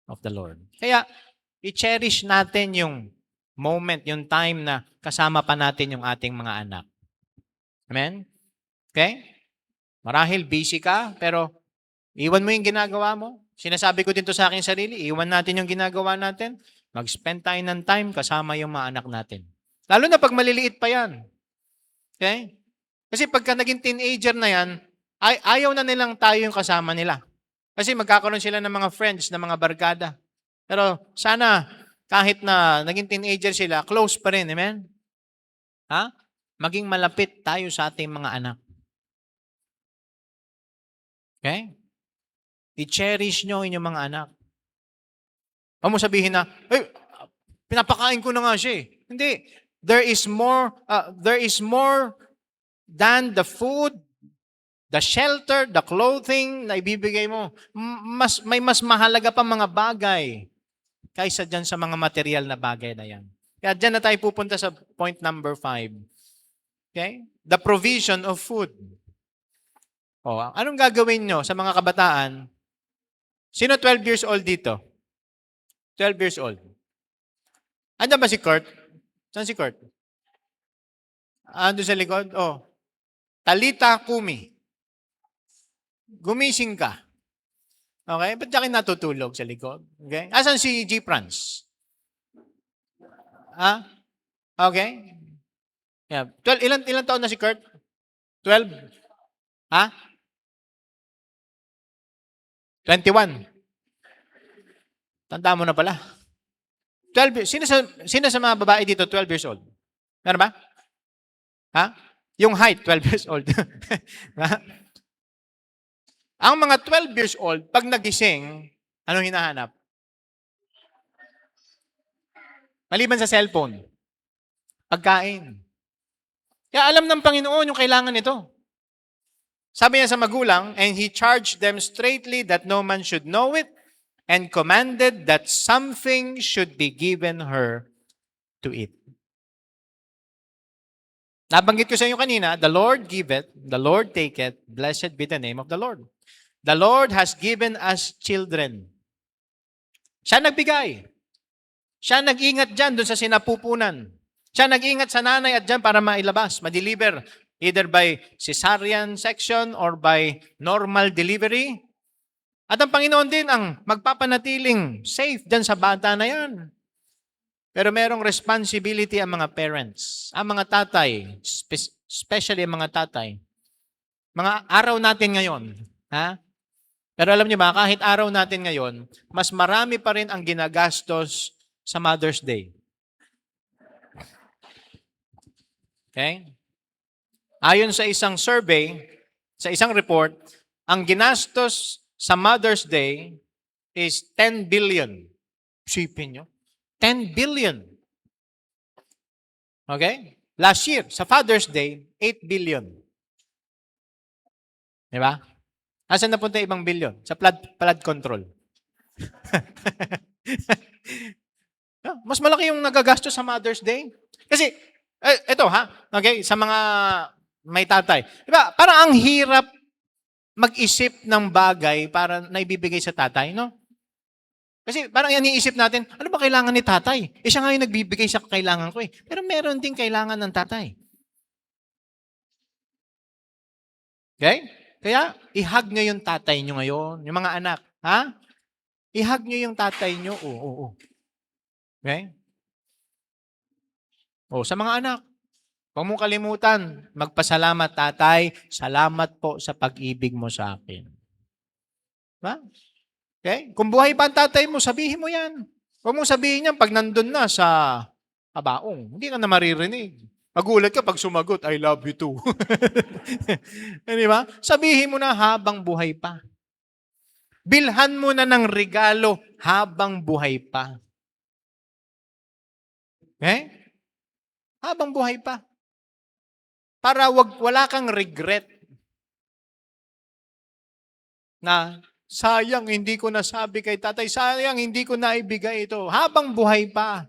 of the Lord. Kaya, i-cherish natin yung moment, yung time na kasama pa natin yung ating mga anak. Amen? Okay? Marahil busy ka, pero iwan mo yung ginagawa mo. Sinasabi ko din to sa aking sarili, iwan natin yung ginagawa natin. Mag-spend tayo ng time kasama yung mga anak natin. Lalo na pag maliliit pa yan. Okay? Kasi pagka naging teenager na yan, ayaw na nilang tayo yung kasama nila. Kasi magkakaroon sila ng mga friends, ng mga barkada. Pero sana, kahit na naging teenager sila, close pa rin. Amen? Ha? Maging malapit tayo sa ating mga anak. Okay? I-cherish nyo inyong mga anak. Huwag mo sabihin na, pinapakain ko na nga siya eh. Hindi. There is more than the food, the shelter, the clothing na ibibigay mo. May mas mahalaga pa mga bagay kaysa dyan sa mga material na bagay na yan. Kaya dyan na tayo pupunta sa point number 5. Okay? The provision of food. Anong gagawin nyo sa mga kabataan? Sino 12 years old dito? 12 years old. Andiyan ba si Kurt? Saan si Kurt? Ando sa likod? Talita Kumi. Gumising ka. Okay? Ba't ka natutulog sa likod? Okay? Asan si G. Franz? Okay? Yeah. 12, ilan taon na si Kurt? 12? 21. Tanda mo na pala. 12. Sino sa mga babae dito 12 years old? Meron ba? Yung height, 12 years old. Ang mga 12 years old, pag nagising, anong hinahanap? Maliban sa cellphone. Pagkain. Kaya alam ng Panginoon yung kailangan nito. Sabi niya sa magulang, and he charged them straightly that no man should know it, and commanded that something should be given her to eat. Nabanggit ko sa inyo kanina, the Lord giveth, the Lord taketh, blessed be the name of the Lord. The Lord has given us children. Siya nagbigay. Siya nag-ingat dyan doon sa sinapupunan. Siya nag-ingat sa nanay at dyan para mailabas, ma-deliver, either by cesarean section or by normal delivery. At ang Panginoon din ang magpapanatiling safe dyan sa bata na yan. Pero merong responsibility ang mga parents, ang mga tatay, especially ang mga tatay. Mga araw natin ngayon, Pero alam niyo ba, kahit araw natin ngayon, mas marami pa rin ang ginagastos sa Mother's Day. Okay? Ayon sa isang survey, sa isang report, ang ginastos sa Mother's Day is 10 billion. Sipin nyo. 10 billion. Okay? Last year, sa Father's Day, 8 billion. Di ba? Asan napunta ibang billion? Sa flood control. Mas malaki yung nagagastos sa Mother's Day. Kasi, ito okay, sa mga may tatay. Diba, parang ang hirap mag-isip ng bagay para naibibigay sa tatay, no? Kasi parang yan iisip natin, ano ba kailangan ni tatay? Siya nga yung nagbibigay sa kailangan ko eh. Pero meron din kailangan ng tatay. Okay? Kaya, ihag nyo yung tatay nyo ngayon, yung mga anak. Ihag nyo yung tatay nyo. Oo. Okay? Sa mga anak, huwag mong kalimutan, magpasalamat, tatay, salamat po sa pag-ibig mo sa akin. Diba? Okay? Kung buhay pa ang tatay mo, sabihin mo yan. Huwag mong sabihin yan pag nandun na sa kabaong. Hindi ka na maririnig. Magulat ka pag sumagot, I love you too. Di ba? Sabihin mo na habang buhay pa. Bilhan mo na ng regalo habang buhay pa. Okay? Habang buhay pa. Para wala kang regret na sayang hindi ko nasabi kay tatay, sayang hindi ko naibigay ito. Habang buhay pa.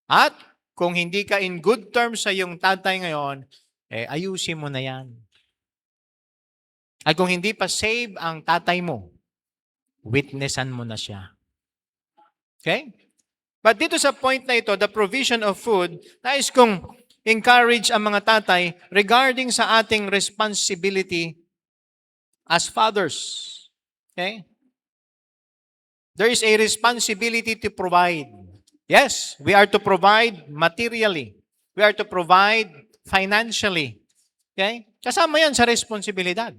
At kung hindi ka in good terms sa iyong tatay ngayon, ayusin mo na yan. At kung hindi pa save ang tatay mo, witnessan mo na siya. Okay? But dito sa point na ito, the provision of food, nais kong encourage ang mga tatay regarding sa ating responsibility as fathers. Okay? There is a responsibility to provide. Yes, we are to provide materially. We are to provide financially. Okay? Kasama yan sa responsibilidad.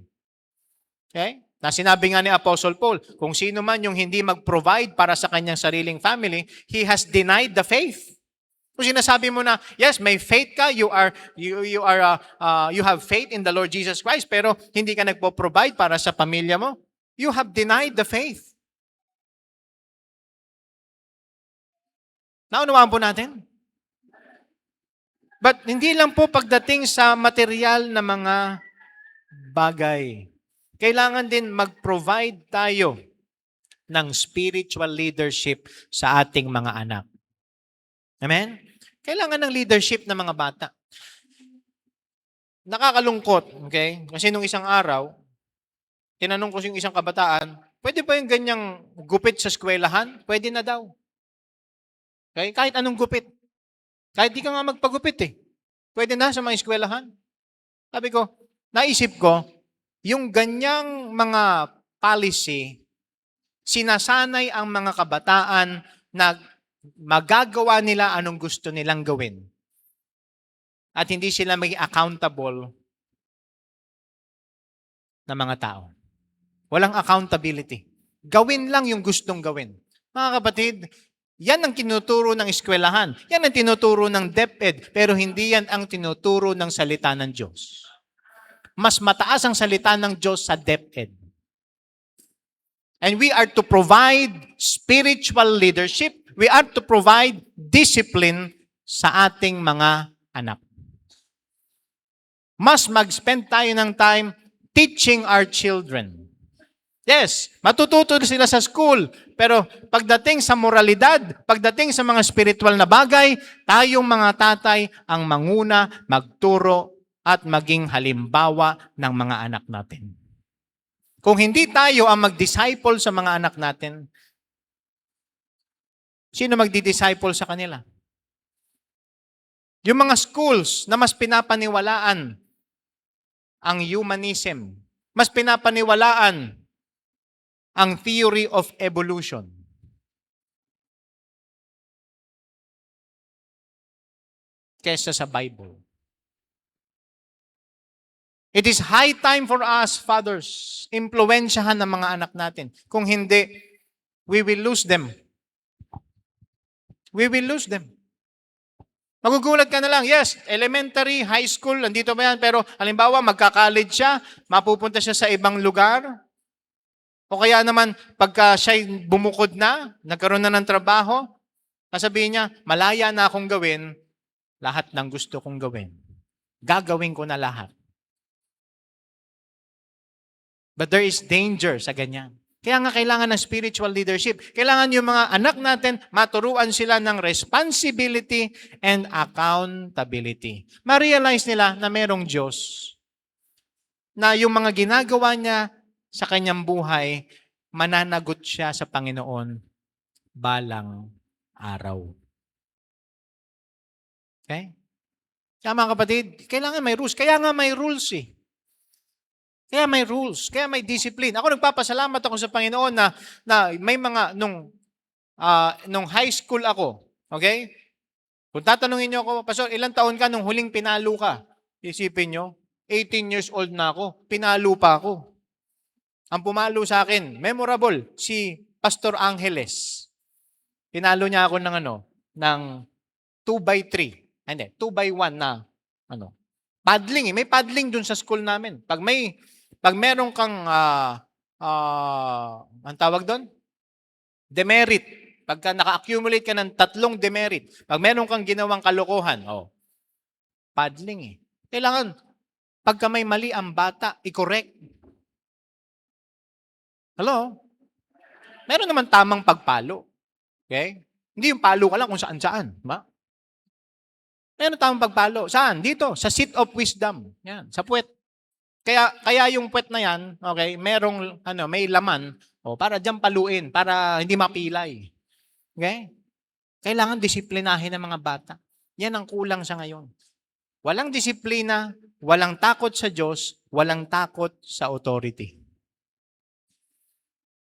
Okay? Na sinabi nga ni Apostle Paul, kung sino man yung hindi mag-provide para sa kanyang sariling family, he has denied the faith. Kung sinasabi mo na, yes, may faith ka, you have faith in the Lord Jesus Christ, pero hindi ka nagpo-provide para sa pamilya mo, you have denied the faith. Naunawaan po natin? But hindi lang po pagdating sa material na mga bagay. Kailangan din mag-provide tayo ng spiritual leadership sa ating mga anak. Amen? Kailangan ng leadership ng mga bata. Nakakalungkot, okay? Kasi nung isang araw, tinanong ko yung isang kabataan, pwede ba yung ganyang gupit sa eskwelahan? Pwede na daw. Okay? Kahit anong gupit. Kahit di ka nga magpagupit eh. Pwede na sa mga eskwelahan. Sabi ko, naisip ko, yung ganyang mga policy, sinasanay ang mga kabataan na magagawa nila anong gusto nilang gawin. At hindi sila maging accountable na mga tao. Walang accountability. Gawin lang yung gustong gawin. Mga kapatid, yan ang tinuturo ng eskwelahan. Yan ang tinuturo ng DepEd. Pero hindi yan ang tinuturo ng salita ng Diyos. Mas mataas ang salita ng Diyos sa DepEd. And we are to provide spiritual leadership. We are to provide discipline sa ating mga anak. Mas mag-spend tayo ng time teaching our children. Yes, matututo sila sa school, pero pagdating sa moralidad, pagdating sa mga spiritual na bagay, tayong mga tatay ang manguna, magturo, at maging halimbawa ng mga anak natin. Kung hindi tayo ang mag-disciple sa mga anak natin, sino magdi-disciple sa kanila? Yung mga schools na mas pinapaniwalaan ang humanism, mas pinapaniwalaan ang theory of evolution. Kesa sa Bible. It is high time for us, fathers, impluwensyahan ng mga anak natin. Kung hindi, we will lose them. We will lose them. Magugulat ka na lang, yes, elementary, high school, nandito ba yan? Pero halimbawa, magka-college siya, mapupunta siya sa ibang lugar, o kaya naman, pagka siya'y bumukod na, nagkaroon na ng trabaho, sasabihin niya, malaya na akong gawin lahat ng gusto kong gawin. Gagawin ko na lahat. But there is danger sa ganyan. Kaya nga kailangan ng spiritual leadership. Kailangan yung mga anak natin, maturuan sila ng responsibility and accountability. Ma-realize nila na merong Diyos. Na yung mga ginagawa niya sa kanyang buhay, mananagot siya sa Panginoon balang araw. Okay? Kaya mga kapatid, kailangan may rules. Kaya nga may rules eh. Kaya may rules. Kaya may discipline. Ako nagpapasalamat ako sa Panginoon na may mga, nung high school ako, okay? Kung tatanungin niyo ako, Pastor, ilang taon ka nung huling pinalo ka? Isipin niyo, 18 years old na ako, pinalo pa ako. Ang pumalo sa akin, memorable, si Pastor Angeles. Pinalo niya ako ng 2x3. Hindi, 2x1 na Paddling eh. May paddling dun sa school namin. Pag meron kang, ang tawag doon? Demerit. Pagka naka-accumulate ka ng 3 demerit, pag meron kang ginawang kalokohan, paddling eh. Kailangan, pagka may mali ang bata, i-correct. Hello? Meron naman tamang pagpalo. Okay? Hindi yung palo ka lang kung saan-saan. Ba? Meron tamang pagpalo. Saan? Dito, sa seat of wisdom. Yan, sa puwet. Kaya yung puwet na yan, okay, may laman, para diyan paluin, para hindi mapilay. Okay? Kailangan disiplinahin ng mga bata. Yan ang kulang sa ngayon. Walang disiplina, walang takot sa Diyos, walang takot sa authority.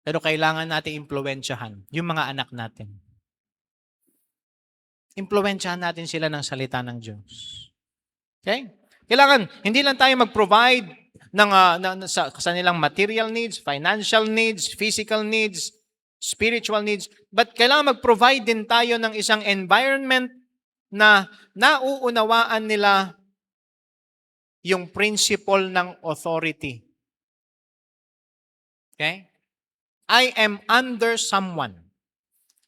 Pero kailangan natin impluwensyahan yung mga anak natin. Impluwensyahan natin sila ng salita ng Diyos. Okay? Kailangan, hindi lang tayo mag-provide sa kanilang material needs, financial needs, physical needs, spiritual needs, but kailangan mag-provide din tayo ng isang environment na nauunawaan nila yung principle ng authority. Okay? I am under someone.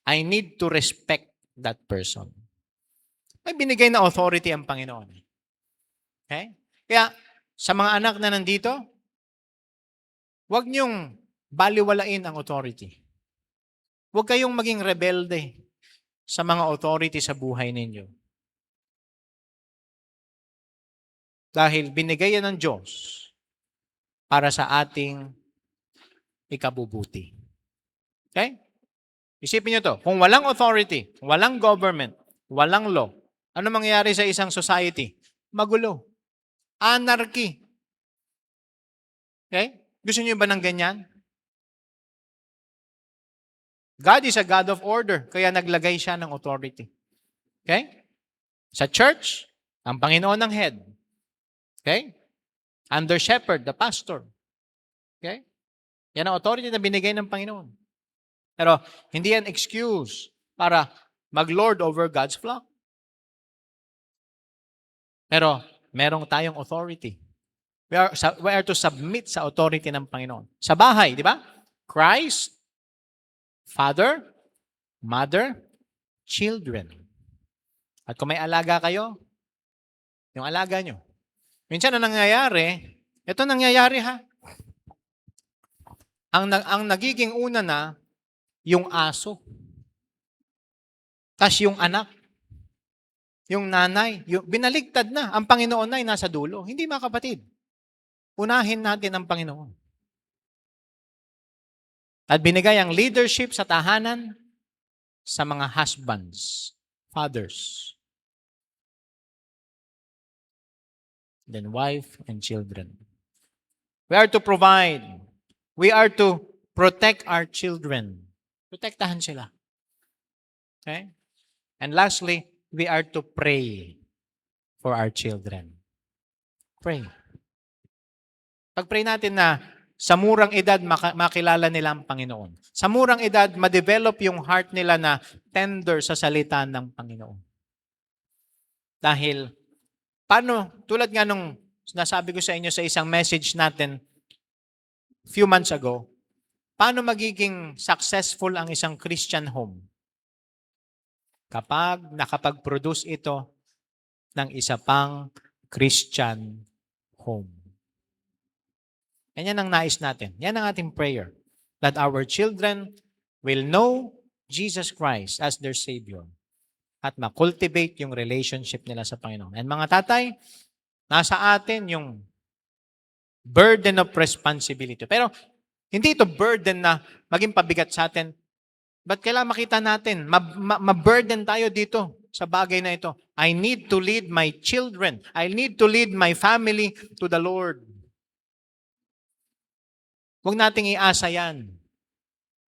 I need to respect that person. May binigay na authority ang Panginoon. Okay? Kaya, sa mga anak na nandito, huwag niyong baliwalain ang authority. Huwag kayong maging rebelde sa mga authority sa buhay ninyo. Dahil binigay yan ng Diyos para sa ating ikabubuti. Okay? Isipin nyo to, kung walang authority, walang government, walang law, ano mangyayari sa isang society? Magulo. Anarchy. Okay? Gusto niyo ba ng ganyan? God is a God of order, kaya naglagay siya ng authority. Okay? Sa church, ang Panginoon ang head. Okay? Under shepherd, the pastor. Okay? Yan ang authority na binigay ng Panginoon. Pero hindi yan excuse para mag-lord over God's flock. Pero merong tayong authority. We are to submit sa authority ng Panginoon. Sa bahay, di ba? Christ, Father, Mother, Children. At kung may alaga kayo, yung alaga nyo. Minsan na nangyayari, ito nangyayari ha. Ang nagiging una na, yung aso. Tas yung anak. Yung nanay. Binaligtad na. Ang Panginoon na ay nasa dulo. Hindi mga kapatid. Unahin natin ang Panginoon. At binigay ang leadership sa tahanan sa mga husbands, fathers, then wife and children. We are to provide. We are to protect our children. Protektahan sila. Okay? And lastly, we are to pray for our children. Pray. Pag-pray natin na sa murang edad makilala nila ang Panginoon. Sa murang edad, ma-develop yung heart nila na tender sa salita ng Panginoon. Dahil, tulad nga nung nasabi ko sa inyo sa isang message natin few months ago, paano magiging successful ang isang Christian home? Kapag nakapag-produce ito ng isa pang Christian home. Yan ang nais natin. Yan ang ating prayer. That our children will know Jesus Christ as their Savior at makultivate yung relationship nila sa Panginoon. And mga tatay, nasa atin yung burden of responsibility. Pero hindi ito burden na maging pabigat sa atin. But kailangan makita natin, ma-burden tayo dito sa bagay na ito. I need to lead my children. I need to lead my family to the Lord. Huwag nating iasa yan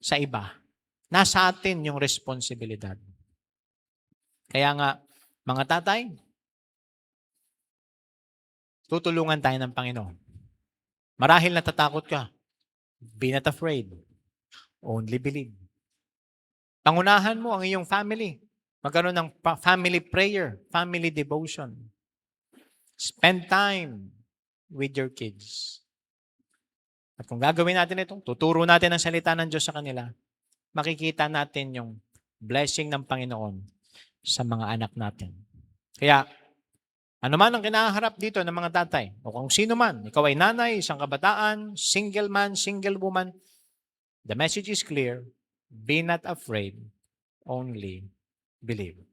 sa iba. Nasa atin yung responsibilidad. Kaya nga, mga tatay, tutulungan tayo ng Panginoon. Marahil natatakot ka. Be not afraid. Only believe. Pangunahan mo ang iyong family. Magkaroon ng family prayer, family devotion. Spend time with your kids. At kung gagawin natin ito, tuturo natin ang salita ng Diyos sa kanila, makikita natin yung blessing ng Panginoon sa mga anak natin. Kaya, ano man ang kinaharap dito ng mga tatay, o kung sino man, ikaw ay nanay, isang kabataan, single man, single woman, the message is clear, be not afraid, only believe.